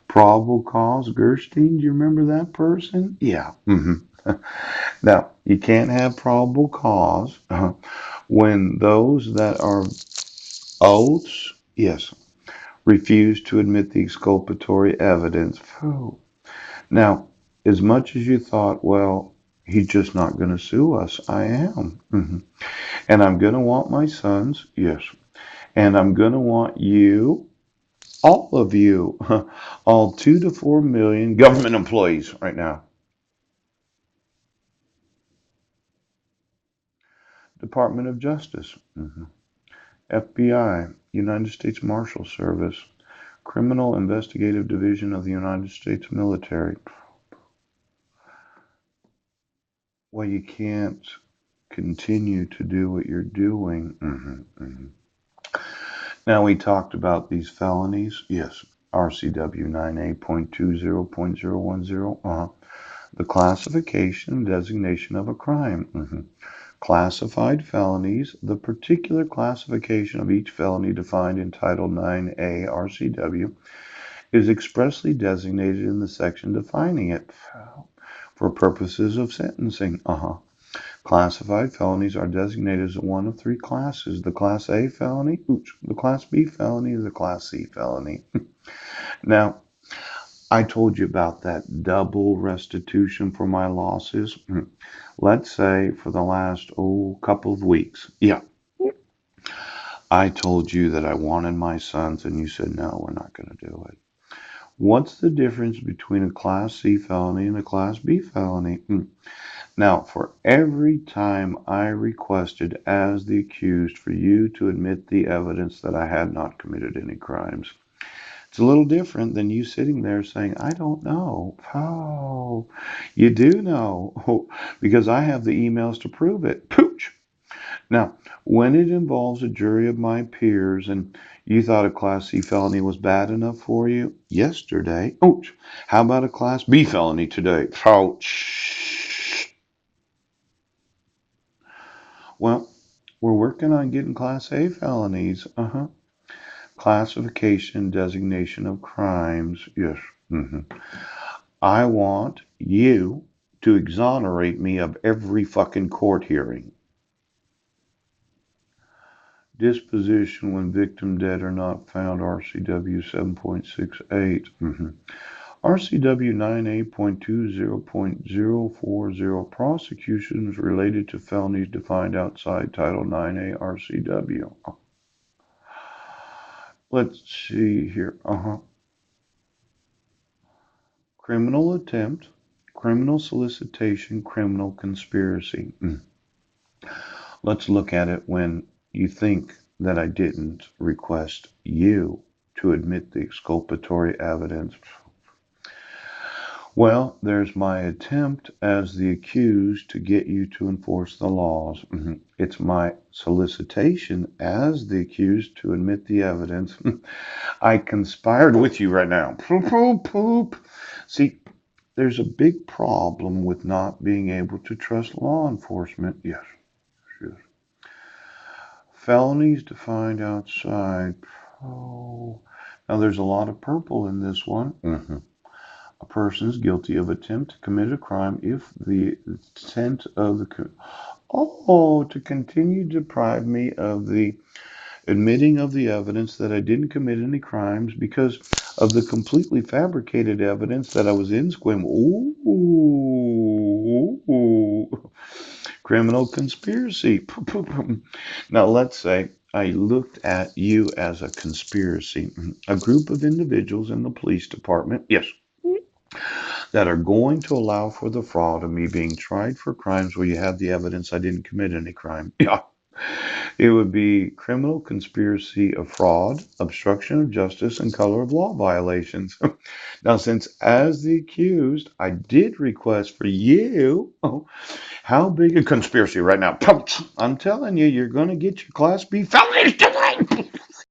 Probable cause, Gerstein, do you remember that person? Yeah. Now, you can't have probable cause when those that are oaths, yes, refuse to admit the exculpatory evidence. Phew. Now, as much as you thought, well, he's just not going to sue us, I am. And I'm going to want my sons, yes. And I'm going to want you, all of you, all 2 to 4 million government employees right now. Department of Justice, FBI, United States Marshal Service, Criminal Investigative Division of the United States Military. Well, you can't continue to do what you're doing. Now, we talked about these felonies. Yes, RCW 9A.20.010. The classification and designation of a crime. Classified felonies, the particular classification of each felony defined in Title 9A RCW is expressly designated in the section defining it for purposes of sentencing. Classified felonies are designated as one of three classes: the Class A felony, the Class B felony, or the Class C felony. Now, I told you about that double restitution for my losses. Let's say for the last, couple of weeks. Yeah, I told you that I wanted my sons, and you said, no, we're not going to do it. What's the difference between a Class C felony and a Class B felony? Now, for every time I requested as the accused for you to admit the evidence that I had not committed any crimes, it's a little different than you sitting there saying, I don't know. Oh, you do know because I have the emails to prove it. Pooch. Now, when it involves a jury of my peers and you thought a Class C felony was bad enough for you yesterday, ouch, how about a Class B felony today? Ouch. Well, we're working on getting Class A felonies. Classification, designation of crimes. Yes. I want you to exonerate me of every fucking court hearing. Disposition when victim dead or not found, RCW 7.68. RCW 9A.20.040, prosecutions related to felonies defined outside Title 9A RCW. Let's see here. Criminal attempt, criminal solicitation, criminal conspiracy. Let's look at it when you think that I didn't request you to admit the exculpatory evidence. Well, there's my attempt as the accused to get you to enforce the laws. It's my solicitation as the accused to admit the evidence. I conspired with you right now. Poop, poop, poop. See, there's a big problem with not being able to trust law enforcement. Yes. Felonies defined outside. Oh, now there's a lot of purple in this one. A person is guilty of attempt to commit a crime if the intent of the to continue to deprive me of the admitting of the evidence that I didn't commit any crimes because of the completely fabricated evidence that I was in Squim. Ooh. Criminal conspiracy. Now, let's say I looked at you as a conspiracy, a group of individuals in the police department, yes, that are going to allow for the fraud of me being tried for crimes where you have the evidence I didn't commit any crime. Yeah. It would be criminal conspiracy of fraud, obstruction of justice, and color of law violations. Now, since as the accused, I did request for you, how big a conspiracy right now? I'm telling you, you're going to get your Class B felonies.